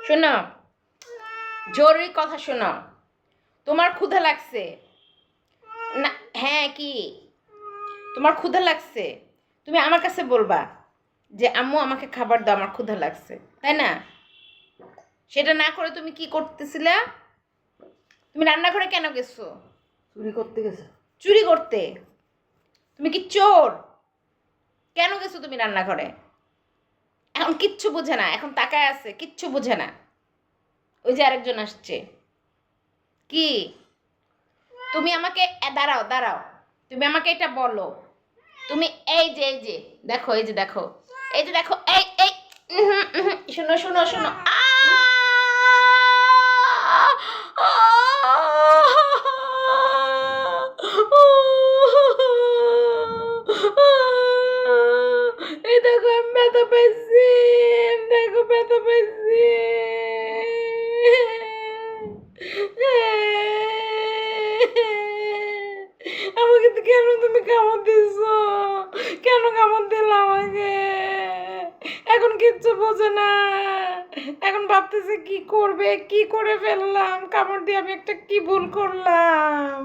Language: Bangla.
শোনো, জরুরি কথা শোনো। তোমার ক্ষুধা লাগছে না? হ্যাঁ, কি তোমার ক্ষুধা লাগছে? তুমি আমার কাছে বলবা যে আম্মু আমাকে খাবার দাও, আমার ক্ষুধা লাগছে, তাই না? সেটা না করে তুমি কি করতেছিলা? তুমি রান্নাঘরে কেন গেছো? চুরি করতে গেছে। চুরি করতে? তুমি কি চোর? কেন গেছো তুমি রান্নাঘরে? এখন কিচ্ছু বোঝে না, এখন তাকায় আছে, কিচ্ছু বোঝে না। ওই যে আরেকজন আসছে। কি? তুমি আমাকে দাঁড়াও দাঁড়াও, তুমি আমাকে এটা বলো। তুমি এই যে দেখো, এই যে দেখো, এই যে দেখো, এই এই শোনো শোনো শোনো। এই দেখো আমি ব্যথা পাইছি, দেখো ব্যথা পাইছি। আমাকে তো কেন তুমি কামড় দিছো? কেন কামড় দিলা আমাকে? এখন কিচ্ছু বোঝে না, এখন ভাবতেছে কি করবে, কি করে ফেললাম, কামড় দিয়ে আমি একটা কি ভুল করলাম।